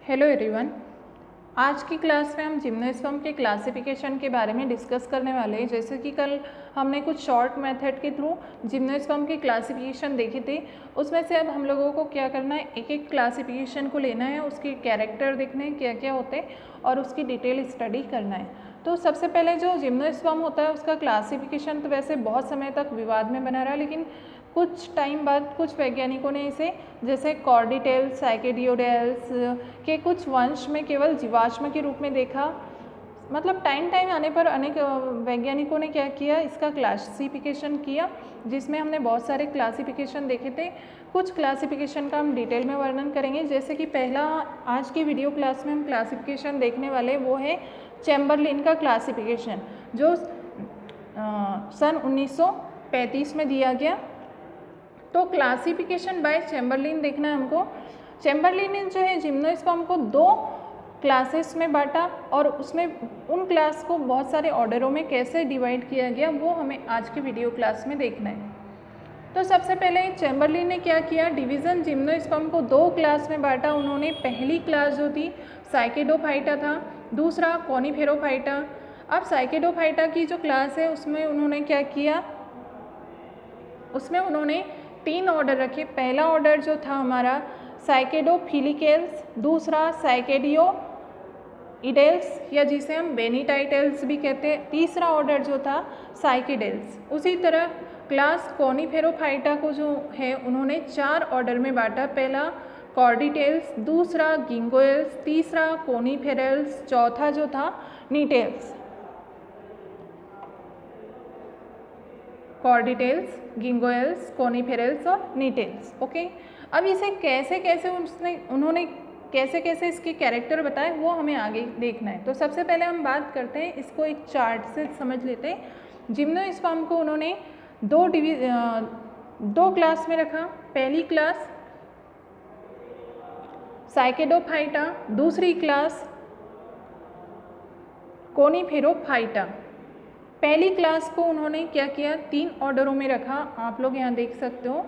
Hello everyone. आज की class में हम जिम्नोस्पर्म के क्लासिफिकेशन के बारे में डिस्कस करने वाले हैं। जैसे कि कल हमने कुछ शॉर्ट मेथड के थ्रू जिम्नोस्पर्म की क्लासिफिकेशन देखी थी, उसमें से अब हम लोगों को क्या करना है, एक एक क्लासिफिकेशन को लेना है, उसके कैरेक्टर देखने हैं क्या क्या होते हैं और उसकी डिटेल स्टडी करना है। तो सबसे पहले जो जिम्नोस्पर्म होता है उसका क्लासिफिकेशन तो वैसे बहुत समय तक विवाद में बना रहा, लेकिन कुछ टाइम बाद कुछ वैज्ञानिकों ने इसे जैसे कॉर्डिटेल्स, साइकेडियोडेल्स के कुछ वंश में केवल जीवाश्म के रूप में देखा। मतलब टाइम आने पर अनेक वैज्ञानिकों ने क्या किया, इसका क्लासिफिकेशन किया, जिसमें हमने बहुत सारे क्लासिफिकेशन देखे थे। कुछ क्लासिफिकेशन का हम डिटेल में वर्णन करेंगे। जैसे कि पहला आज की वीडियो क्लास में हम क्लासिफिकेशन देखने वाले वो है चैम्बरलिन का क्लासिफिकेशन, जो सन 1935 में दिया गया। तो क्लासिफिकेशन बाय चैम्बरलिन देखना है हमको। चैम्बरलिन ने जो है जिम्नोस्पर्म को दो क्लासेस में बांटा और उसमें उन क्लास को बहुत सारे ऑर्डरों में कैसे डिवाइड किया गया वो हमें आज की वीडियो क्लास में देखना है। तो सबसे पहले चैम्बरलिन ने क्या किया, डिवीज़न जिम्नोस्पर्म को दो क्लास में बांटा। उन्होंने पहली क्लास जो थी साइकेडोफाइटा था, दूसरा कॉनिफेरोफाइटा। अब साइकेडोफाइटा की जो क्लास है उसमें उन्होंने क्या किया, उसमें उन्होंने तीन ऑर्डर रखे। पहला ऑर्डर जो था हमारा साइकेडोफिलिकेल्स, दूसरा साइकेडियोइडेल्स या जिसे हम बेनिटाइटेल्स भी कहते हैं, तीसरा ऑर्डर जो था साइकेडेल्स। उसी तरह क्लास कॉनिफेरोफाइटा को जो है उन्होंने चार ऑर्डर में बांटा। पहला कॉर्डिटेल्स, दूसरा गिंगोएल्स, तीसरा कोनिफेरल्स, चौथा जो था नीटेल्स। कॉर्डिटेल्स, गिंगोएल्स, कोनिफेरल्स और नीटेल्स। ओके, अब इसे कैसे कैसे उन्होंने कैसे कैसे इसके कैरेक्टर बताए वो हमें आगे देखना है। तो सबसे पहले हम बात करते हैं, इसको एक चार्ट से समझ लेते हैं। जिम्नोस्पर्म को उन्होंने दो क्लास में रखा। पहली क्लास साइकेडोफाइटा, दूसरी क्लास कोनिफेरोफाइटा। पहली क्लास को उन्होंने क्या किया, तीन ऑर्डरों में रखा। आप लोग यहाँ देख सकते हो।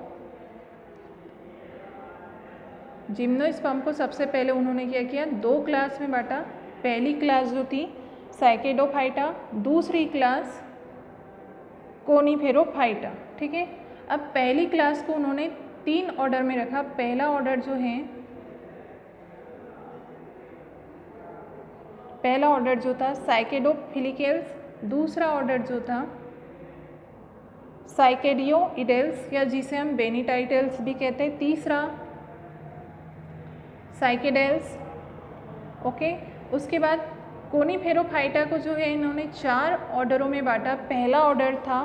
जिम्नोस्पर्म को सबसे पहले उन्होंने क्या किया, दो क्लास में बांटा। पहली क्लास जो थी साइकेडोफाइटा, दूसरी क्लास कोनिफेरोफाइटा। ठीक है, अब पहली क्लास को उन्होंने तीन ऑर्डर में रखा। पहला ऑर्डर जो है, पहला ऑर्डर जो था साइकेडोफिलिकेल्स, दूसरा ऑर्डर जो था साइकेडियोइडेल्स या जिसे हम बेनिटाइटेल्स भी कहते हैं, तीसरा साइकेडेल्स। ओके, उसके बाद कोनिफेरोफाइटा को जो है इन्होंने चार ऑर्डरों में बांटा। पहला ऑर्डर था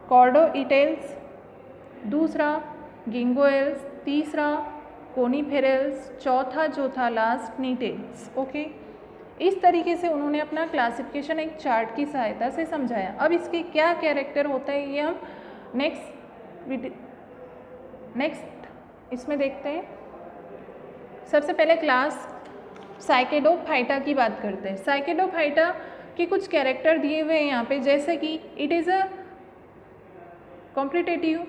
कॉर्डोइटेल्स, दूसरा गिंगोएल्स, तीसरा कोनिफेरल्स, चौथा जो था लास्ट नीटेल्स। ओके, इस तरीके से उन्होंने अपना क्लासिफिकेशन एक चार्ट की सहायता से समझाया। अब इसके क्या कैरेक्टर होता है ये हम नेक्स्ट इसमें देखते हैं। सबसे पहले क्लास साइकेडोफाइटा की बात करते हैं। साइकेडोफाइटा के कुछ कैरेक्टर दिए हुए हैं यहाँ पे, जैसे कि it is a comparatively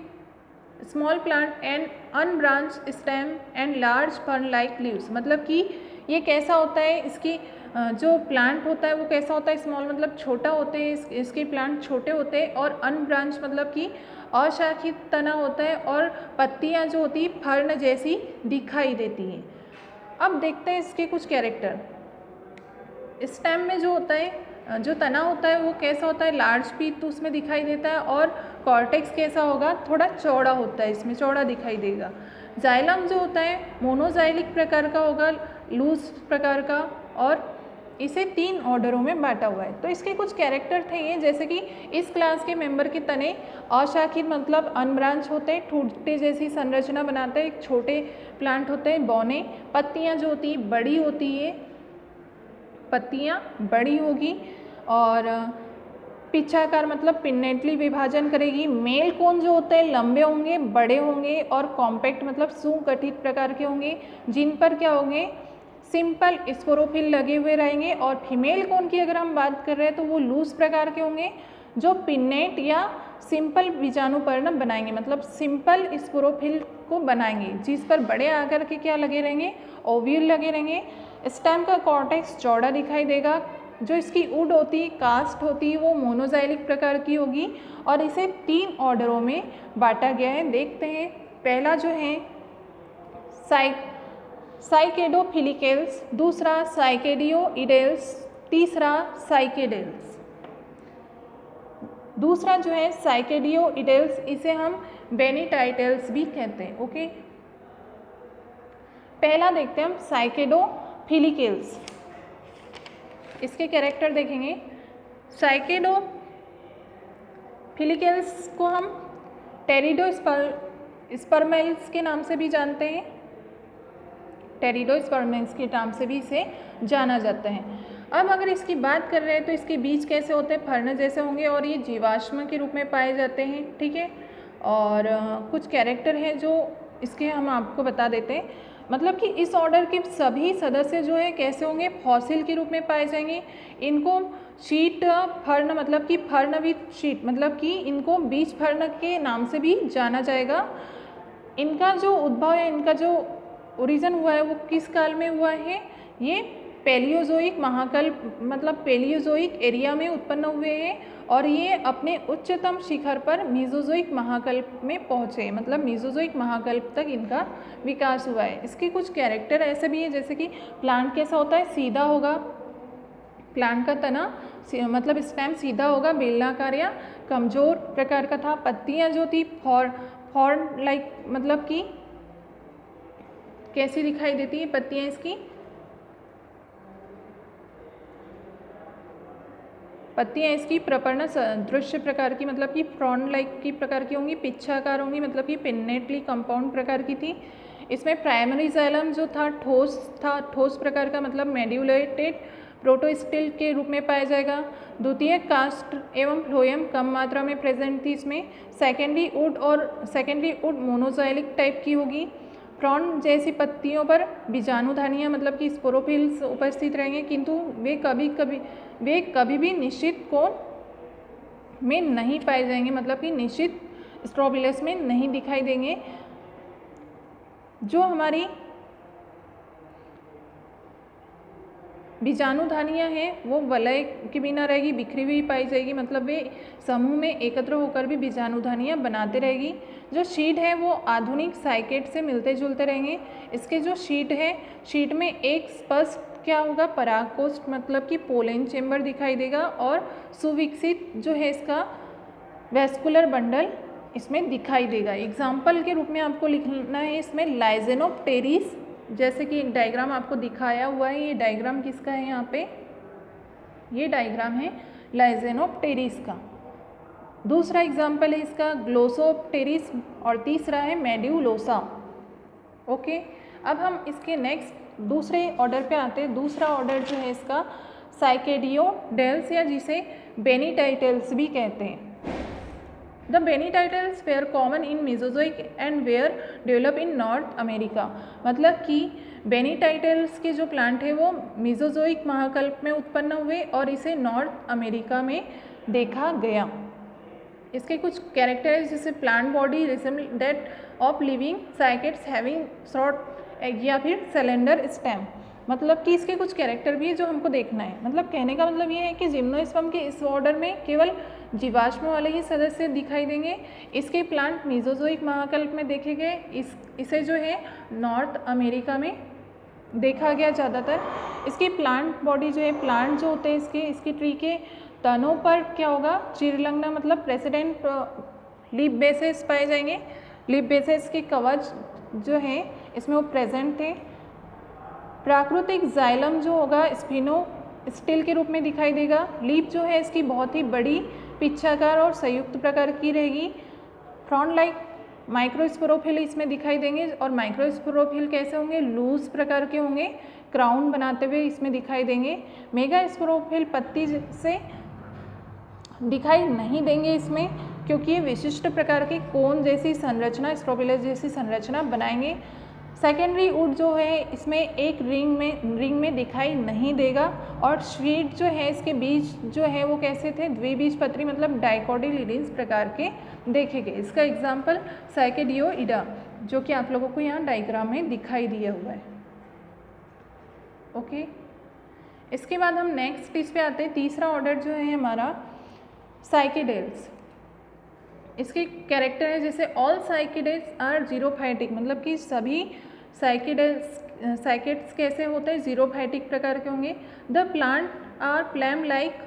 small plant and unbranched stem and large fern like leaves. मतलब कि ये कैसा होता है, इसकी जो प्लांट होता है वो कैसा होता है, स्मॉल मतलब छोटा होते हैं, इसके प्लांट छोटे होते हैं, और अनब्रांच मतलब कि अशाखित तना होता है, और पत्तियां जो होती है फर्न जैसी दिखाई देती हैं। अब देखते हैं इसके कुछ कैरेक्टर। स्टेम में जो होता है, जो तना होता है वो कैसा होता है, लार्ज पीस तो उसमें दिखाई देता है, और कॉर्टेक्स कैसा होगा, थोड़ा चौड़ा होता है, इसमें चौड़ा दिखाई देगा। जाइलम जो होता है मोनोजाइलिक प्रकार का होगा, लूज प्रकार का, और इसे तीन ऑर्डरों में बांटा हुआ है। तो इसके कुछ कैरेक्टर थे ये, जैसे कि इस क्लास के मेंबर के तने अशाखित मतलब अनब्रांच होते हैं, ठूंठे जैसी संरचना बनाते हैं, छोटे प्लांट होते हैं, बौने। पत्तियां जो होती है बड़ी होती है, पत्तियां बड़ी होगी, और पिच्छाकार मतलब पिन्नेटली विभाजन करेगी। मेल कोन जो होते हैं लंबे होंगे, बड़े होंगे, और कॉम्पैक्ट मतलब सुगठित प्रकार के होंगे, जिन पर क्या होंगे, सिंपल स्पोरोफिल लगे हुए रहेंगे। और फीमेल कोन की अगर हम बात कर रहे हैं तो वो लूज प्रकार के होंगे, जो पिन्नेट या सिंपल बीजाणुपर्ण बनाएंगे, मतलब सिंपल स्पोरोफिल को बनाएंगे, जिस पर बड़े आकार के क्या लगे रहेंगे, ओव्यूल लगे रहेंगे। स्टेम का कॉर्टेक्स चौड़ा दिखाई देगा। जो इसकी वुड होती है, कास्ट होती है, वो मोनोजाइलिक प्रकार की होगी और इसे 3 ऑर्डरों में बांटा गया है। देखते हैं, पहला जो है साइकेडोफिलिकेल्स, दूसरा साइकेडियोइडेल्स, तीसरा साइकेडेल्स। दूसरा जो है साइकेडियोइडेल्स, इसे हम बेनीटाइटेल्स भी कहते हैं। ओके, पहला देखते हैं हम साइकेडोफिलिकेल्स। इसके कैरेक्टर देखेंगे। साइकेडोफिलिकेल्स को हम टेरिडोस्पर्मेल्स के नाम से भी जानते हैं। टेरिडोस्पर्मेल्स के नाम से भी इसे जाना जाता है। अब अगर इसकी बात कर रहे हैं तो इसके बीज कैसे होते हैं, फर्ण जैसे होंगे और ये जीवाश्म के रूप में पाए जाते हैं। ठीक है, और कुछ कैरेक्टर हैं जो इसके हम आपको बता देते हैं। मतलब कि इस ऑर्डर के सभी सदस्य जो है कैसे होंगे, फॉसिल के रूप में पाए जाएंगे। इनको शीट फर्ण, मतलब कि फर्ण विद शीट, मतलब कि इनको बीज फर्ण के नाम से भी जाना जाएगा। इनका जो उद्भव है, इनका जो ओरिजिन हुआ है वो किस काल में हुआ है, ये पैलियोजोइक महाकल्प, मतलब पैलियोजोइक एरिया में उत्पन्न हुए हैं और ये अपने उच्चतम शिखर पर मीजोजोइक महाकल्प में पहुँचे, मतलब मीजोजोइक महाकल्प तक इनका विकास हुआ है। इसके कुछ कैरेक्टर ऐसे भी हैं, जैसे कि प्लांट कैसा होता है, सीधा होगा, प्लांट का तना मतलब स्टेम सीधा होगा, बेलनाकार या कमजोर प्रकार का था। पत्तियाँ जो थी फॉर्न लाइक, मतलब कि कैसी दिखाई देती है पत्तियाँ इसकी, पत्तियाँ इसकी प्रपर्ण सदृश्य प्रकार की, मतलब कि फ्रॉन लाइक की प्रकार की होंगी, पिच्छाकार होंगी, मतलब कि पिन्नेटली कंपाउंड प्रकार की थी। इसमें प्राइमरी जाइलम जो था ठोस प्रकार का, मतलब मेड्यूलेटेड प्रोटोस्टिल के रूप में पाया जाएगा। द्वितीय कास्ट एवं फ्लोएम कम मात्रा में प्रेजेंट थी इसमें। सेकेंडरी वुड मोनोजाइलिक टाइप की होगी। फ्रॉन जैसी पत्तियों पर बीजाणुधानियाँ, मतलब कि स्पोरोफिल्स उपस्थित रहेंगे, किंतु वे कभी भी निश्चित कोण में नहीं पाए जाएंगे, मतलब कि निश्चित स्ट्रोबिलस में नहीं दिखाई देंगे। जो हमारी बीजाणुधानियाँ हैं वो वलय के बिना रहेगी, बिखरी हुई पाई जाएगी, मतलब वे समूह में एकत्र होकर भी बीजाणुधानियाँ बनाते रहेगी। जो शीट है वो आधुनिक साइकेट से मिलते जुलते रहेंगे। इसके जो शीट है, शीट में एक स्पष्ट क्या होगा, परागकोष्ठ, मतलब कि पोलन चेम्बर दिखाई देगा और सुविकसित जो है इसका वेस्कुलर बंडल इसमें दिखाई देगा। एग्जाम्पल के रूप में आपको लिखना है इसमें लाइजेनोप्टेरिस, जैसे कि एक डायग्राम आपको दिखाया हुआ है। ये डायग्राम किसका है, यहाँ पे ये डायग्राम है लाइजेनोप्टेरिस का। दूसरा एग्जाम्पल है इसका ग्लोसोप्टेरिस और तीसरा है मेड्यूलोसा। ओके, अब हम इसके नेक्स्ट दूसरे ऑर्डर पे आते हैं। दूसरा ऑर्डर जो है इसका साइकेडियोडेल्स, या जिसे बेनीटाइटेल्स भी कहते हैं। The Benititles were common in Mesozoic and were developed in North America। मतलब कि बेनीटाइटल्स के जो प्लांट है वो मीजोजोइक महाकल्प में उत्पन्न हुए और इसे नॉर्थ अमेरिका में देखा गया। इसके कुछ कैरेक्टर है, जैसे plant body resemble that of living साइकेट्स having short egg या फिर सिलेंडर स्टेम, मतलब कि इसके कुछ कैरेक्टर भी है जो हमको देखना है। मतलब कहने का मतलब ये है कि जिम्नोस्पर्म के इस ऑर्डर में केवल जीवाश्म वाले ही सदस्य दिखाई देंगे। इसके प्लांट मीजोजोइक महाकल्प में देखे गए, इसे जो है नॉर्थ अमेरिका में देखा गया ज़्यादातर। इसकी प्लांट बॉडी जो है, प्लांट जो होते हैं इसकी ट्री के तनों पर क्या होगा, चिरलंगना, मतलब प्रेसिडेंट लीफ बेसेस पाए जाएंगे। लीफ बेसेस के कवच जो है इसमें वो प्रेजेंट थे। प्राकृतिक जाइलम जो होगा स्पिनो स्टिल के रूप में दिखाई देगा। लीफ जो है इसकी बहुत ही बड़ी, पिच्छाकार और संयुक्त प्रकार की रहेगी। फ्रॉन लाइक माइक्रोस्पोरोफिल इसमें दिखाई देंगे और माइक्रोस्पोरोफिल कैसे होंगे, लूज प्रकार के होंगे, क्राउन बनाते हुए इसमें दिखाई देंगे। मेगा स्पोरोफिल पत्ती से दिखाई नहीं देंगे इसमें, क्योंकि ये विशिष्ट प्रकार के कोन जैसी संरचना, स्ट्रोबिलस जैसी संरचना बनाएंगे। सेकेंडरी वुड जो है इसमें एक रिंग में दिखाई नहीं देगा और शीट जो है इसके बीज जो है वो कैसे थे, द्विबीजपत्री, मतलब डाइकोटिलिडन्स प्रकार के देखे गए। इसका एग्जाम्पल साइकेडियोइडा, जो कि आप लोगों को यहाँ डायग्राम में दिखाई दिया हुआ है। ओके। इसके बाद हम नेक्स्ट इस पे आते हैं, तीसरा ऑर्डर जो है हमारा साइकेडेल्स। इसके कैरेक्टर है जैसे ऑल साइकेडेल्स आर जीरोफाइटिक, मतलब कि सभी साइकेड्स कैसे होते हैं, जीरोफाइटिक प्रकार के होंगे। The plant are palm like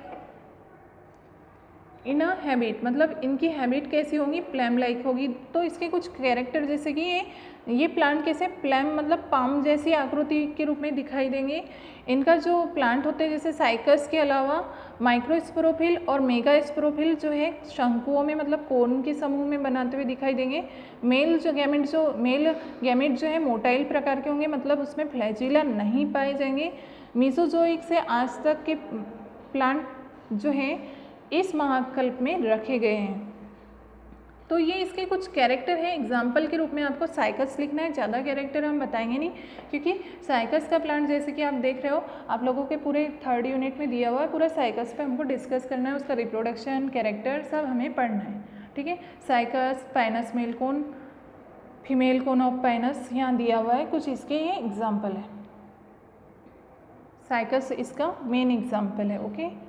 in a habit, मतलब इनकी हैबिट कैसी होगी, प्लैम लाइक होगी। तो इसके कुछ कैरेक्टर जैसे कि ये प्लांट कैसे प्लैम मतलब पाम जैसी आकृति के रूप में दिखाई देंगे। इनका जो प्लांट होते हैं जैसे साइकस के अलावा माइक्रोस्पोरोफिल और मेगास्पोरोफिल जो है शंकुओं में मतलब कोन के समूह में बनाते हुए दिखाई देंगे। मेल गैमेट जो है मोटाइल प्रकार के होंगे, मतलब उसमें फ्लैजिला नहीं पाए जाएंगे। मीसोजोइक से आज तक के प्लांट जो हैं इस महाकल्प में रखे गए हैं। तो ये इसके कुछ कैरेक्टर हैं। एग्जाम्पल के रूप में आपको साइकस लिखना है, ज़्यादा कैरेक्टर हम बताएंगे नहीं, क्योंकि साइकस का प्लांट जैसे कि आप देख रहे हो, आप लोगों के पूरे 3rd यूनिट में दिया हुआ है, पूरा साइकस पे हमको डिस्कस करना है, उसका रिप्रोडक्शन कैरेक्टर सब हमें पढ़ना है, ठीक है। Cycas, Pinus male cone, female cone of Pinus यहाँ दिया हुआ है, कुछ इसके ये एग्जाम्पल है। साइकस इसका मेन एग्जाम्पल है, ओके।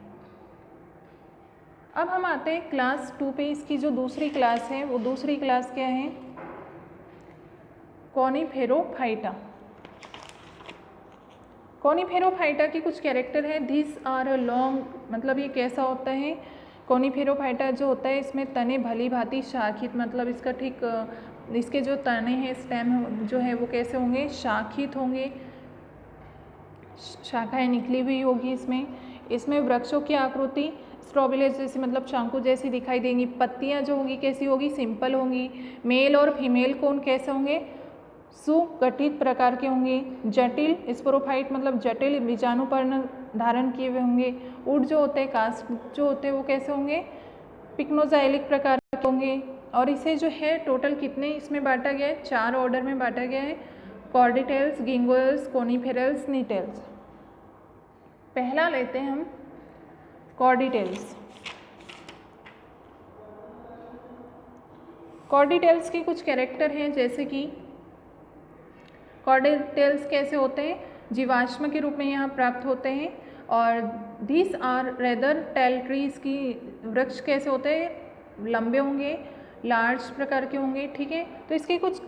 अब हम आते हैं क्लास 2 पे। इसकी जो दूसरी क्लास है वो दूसरी क्लास क्या है, कॉनिफेरोफाइटा। कॉनिफेरोफाइटा के कुछ कैरेक्टर है। दिस आर लॉन्ग, मतलब ये कैसा होता है, कॉनिफेरोफाइटा जो होता है इसमें तने भली भांति शाखित, मतलब इसका ठीक इसके जो तने हैं स्टेम जो है वो कैसे होंगे, शाखित होंगे, शाखाएं निकली हुई होगी इसमें वृक्षों की आकृति स्ट्रॉबेरी जैसी मतलब शंकु जैसी दिखाई देंगी। पत्तियां जो होंगी कैसी होगी, सिंपल होंगी। मेल और फीमेल कोन कैसे होंगे, सुगठित प्रकार के होंगे। जटिल स्पोरोफाइट मतलब जटिल बीजाणुपर्ण धारण किए हुए होंगे। उड जो होते हैं, कास्ट जो होते हैं वो कैसे होंगे, पिक्नोजाइलिक प्रकार के होंगे। और इसे जो है टोटल कितने इसमें बांटा गया है, 4 ऑर्डर में बांटा गया है, कॉर्डिटेल्स, गिंगोएल्स, कोनिफेरल्स, नीटेल्स। पहला लेते हैं हम कॉर्डिटेल्स। कॉर्डिटेल्स के कुछ कैरेक्टर हैं जैसे कि कॉर्डिटेल्स कैसे होते हैं, जीवाश्म के रूप में यहाँ प्राप्त होते हैं। और this are rather tall trees की वृक्ष कैसे होते हैं, लंबे होंगे, लार्ज प्रकार के होंगे, ठीक है। तो इसके कुछ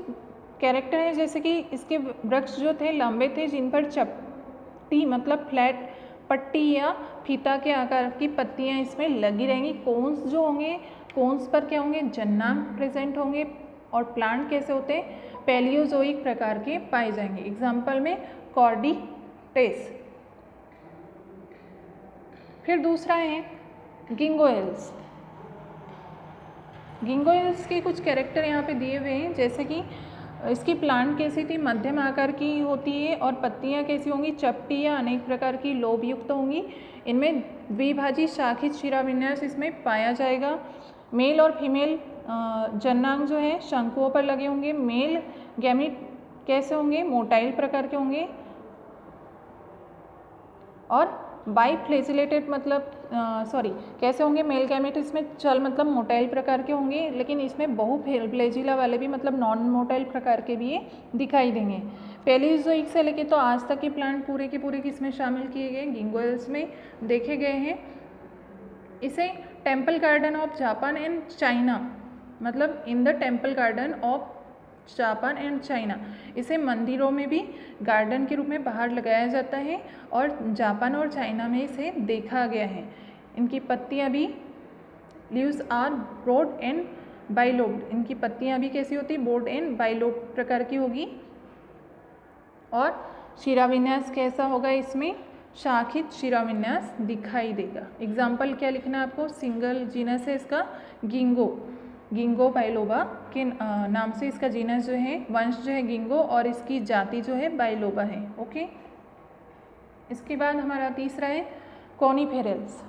कैरेक्टर हैं जैसे कि इसके वृक्ष जो थे लंबे थे, जिन पर चपटी मतलब फ्लैट पट्टी या फीता के आकार की पत्तियां इसमें लगी रहेंगी। कोन्स जो होंगे, कोन्स पर क्या होंगे, जन्नांग प्रेजेंट होंगे। और प्लांट कैसे होते हैं, पैलियोजोइक प्रकार के पाए जाएंगे। एग्जाम्पल में कॉर्डिटेस। फिर दूसरा है गिंगोएल्स। गिंगोएल्स के कुछ कैरेक्टर यहाँ पे दिए हुए हैं जैसे कि इसकी प्लांट कैसी थी, मध्यम आकार की होती है और पत्तियां कैसी होंगी, चपटी या अनेक प्रकार की लोब युक्त होंगी। इनमें द्विभाजी शाखित शिराविन्यास इसमें पाया जाएगा। मेल और फीमेल जन्नांग जो है शंकुओं पर लगे होंगे। मेल गैमिट कैसे होंगे, मोटाइल प्रकार के होंगे। और बाइफ्लेजिलेटेड मतलब कैसे होंगे, मेल गैमेट इसमें चल मतलब मोटाइल प्रकार के होंगे, लेकिन इसमें बहुफ्लेजिला वाले भी मतलब नॉन मोटाइल प्रकार के भी ये दिखाई देंगे। पैलियोजोइक से लेके तो आज तक के प्लांट पूरे के पूरे किसमें शामिल किए गए, गिंगोएल्स में देखे गए हैं। इसे temple garden of Japan and China, मतलब in the temple garden of Japan and China, इसे मंदिरों में भी गार्डन के रूप में बाहर लगाया जाता है और जापान और चाइना में इसे देखा गया है। इनकी पत्तियां भी leaves are broad and bilobed, इनकी पत्तियां भी कैसी होती, ब्रॉड एंड बाइलोब्ड प्रकार की होगी। और शिराविन्यास कैसा होगा, इसमें शाखित शिराविन्यास दिखाई देगा। एग्जाम्पल क्या लिखना है आपको, सिंगल जीनस है इसका गिंगो बाइलोबा के नाम से इसका जीनस जो है, वंश जो है गिंगो और इसकी जाति जो है बाइलोबा है, ओके। इसके बाद हमारा तीसरा है कोनिफेरल्स।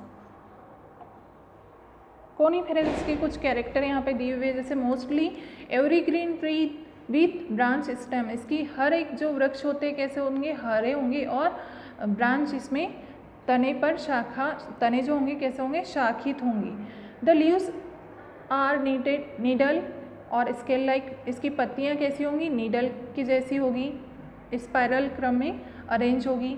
कोनिफेरल्स के कुछ कैरेक्टर यहाँ पे दिए हुए जैसे mostly evergreen tree with branch stem, इसकी हर एक जो वृक्ष होते हैं कैसे होंगे, हरे होंगे और ब्रांच इसमें तने पर तने जो होंगे कैसे होंगे, शाखित होंगी। द लीव्स आर नीडल और स्केल लाइक, इसकी पत्तियां कैसी होंगी, नीडल की जैसी होगी, स्पाइरल क्रम में अरेंज होगी।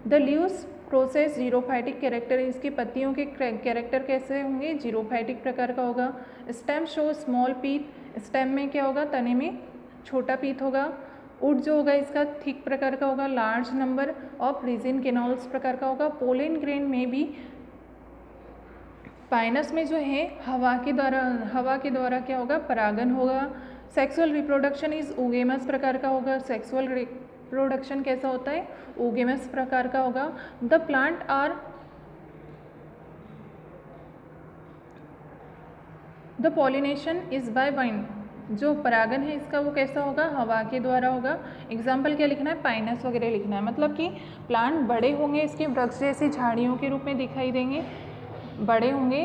The leaves process xerophytic character, इसकी पत्तियों के कैरेक्टर कैसे होंगे, जीरोफाइटिक प्रकार का होगा। Stem show small pith, stem में क्या होगा, तने में छोटा पीथ होगा। वुड जो होगा इसका थिक प्रकार का होगा। लार्ज नंबर ऑफ रीजन केनॉल्स प्रकार का होगा। पोलन ग्रेन में भी पाइनस में जो है हवा के द्वारा क्या होगा, परागन होगा। सेक्सुअल रिप्रोडक्शन इज ओगेमस प्रकार का होगा। सेक्सुअल रिप्रोडक्शन कैसा होता है, ओगेमस प्रकार का होगा। The plant are the pollination is by wind, जो परागन है इसका वो कैसा होगा, हवा के द्वारा होगा। एग्जाम्पल क्या लिखना है, पाइनस वगैरह लिखना है। मतलब कि प्लांट बड़े होंगे, इसके वृक्ष जैसी झाड़ियों के रूप में दिखाई देंगे, बड़े होंगे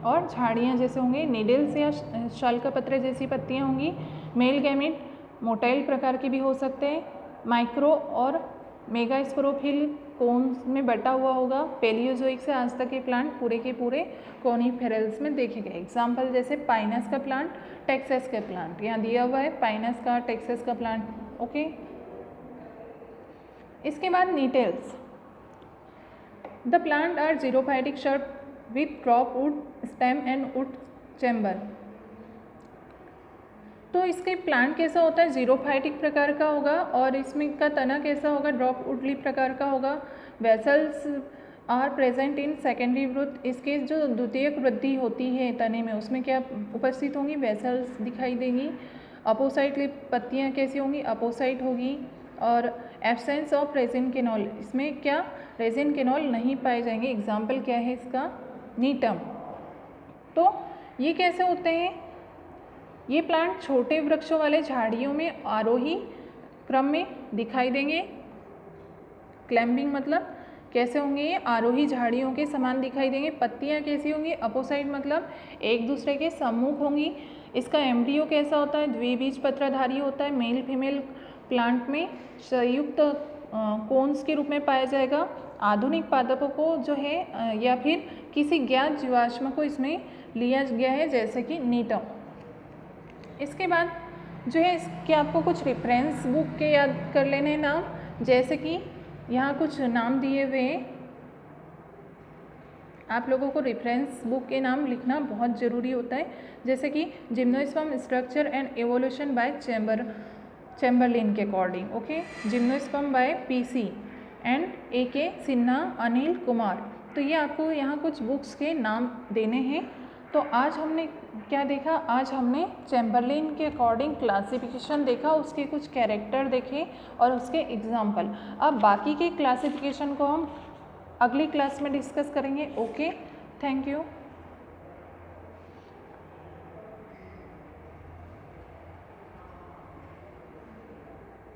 और झाड़ियाँ जैसे होंगे। नीडल्स या शल्कपत्र जैसी पत्तियाँ होंगी। मेल गैमेट मोटाइल प्रकार के भी हो सकते हैं। माइक्रो और मेगा स्पोरोफिल कोन्स में बटा हुआ होगा। पेलियोजोइक से आज तक ये प्लांट पूरे के पूरे कॉनिफेरल्स में देखे गए। एग्जाम्पल जैसे पाइनस का प्लांट, टेक्सास का प्लांट, यहाँ दिया हुआ है पाइनस का, टेक्सास का प्लांट। ओके, इसके बाद Gnetales. The plant are xerophytic shrub with drop wood stem and wood chamber. तो इसके प्लांट कैसा होता है, जीरोफाइटिक प्रकार का होगा और इसमें का तना कैसा होगा, ड्रॉप वुडली प्रकार का होगा। Vessels are present in secondary growth, इसके जो द्वितीयक वृद्धि होती है तने में उसमें क्या उपस्थित होंगी, वेसल्स दिखाई देंगी। अपोसाइट पत्तियाँ कैसी होंगी, अपोसाइट होगी। और एब्सेंस ऑफ रेजिन केनॉल, इसमें क्या रेजिन केनॉल नहीं पाए जाएंगे। एग्जाम्पल क्या है इसका, नीटम। तो ये कैसे होते हैं, ये प्लांट छोटे वृक्षों वाले झाड़ियों में आरोही क्रम में दिखाई देंगे। क्लैम्बिंग मतलब कैसे होंगे, ये आरोही झाड़ियों के समान दिखाई देंगे। पत्तियां कैसी होंगी, अपोसाइड मतलब एक दूसरे के सम्मुख होंगी। इसका एम्ब्रियो कैसा होता है, द्विबीज पत्रधारी होता है। मेल फीमेल प्लांट में संयुक्त कोन्स के रूप में पाया जाएगा। आधुनिक पादपों को जो है या फिर किसी ज्ञात जीवाश्म को इसमें लिया गया है, जैसे कि नीटम। इसके बाद जो है इसके आपको कुछ रेफरेंस बुक के याद कर लेने हैं नाम, जैसे कि यहाँ कुछ नाम दिए हुए हैं, आप लोगों को रेफरेंस बुक के नाम लिखना बहुत ज़रूरी होता है। जैसे कि gymnosperm structure and evolution by Chamberlain के अकॉर्डिंग। Okay, gymnosperm by PC and AK Sinha, Anil Kumar. तो ये आपको यहाँ कुछ बुक्स के नाम देने हैं। तो आज हमने क्या देखा, आज हमने चैम्बरलिन के अकॉर्डिंग क्लासिफिकेशन देखा, उसके कुछ कैरेक्टर देखे और उसके एग्जाम्पल। अब बाकी के क्लासिफिकेशन को हम अगली क्लास में डिस्कस करेंगे। Okay, thank you.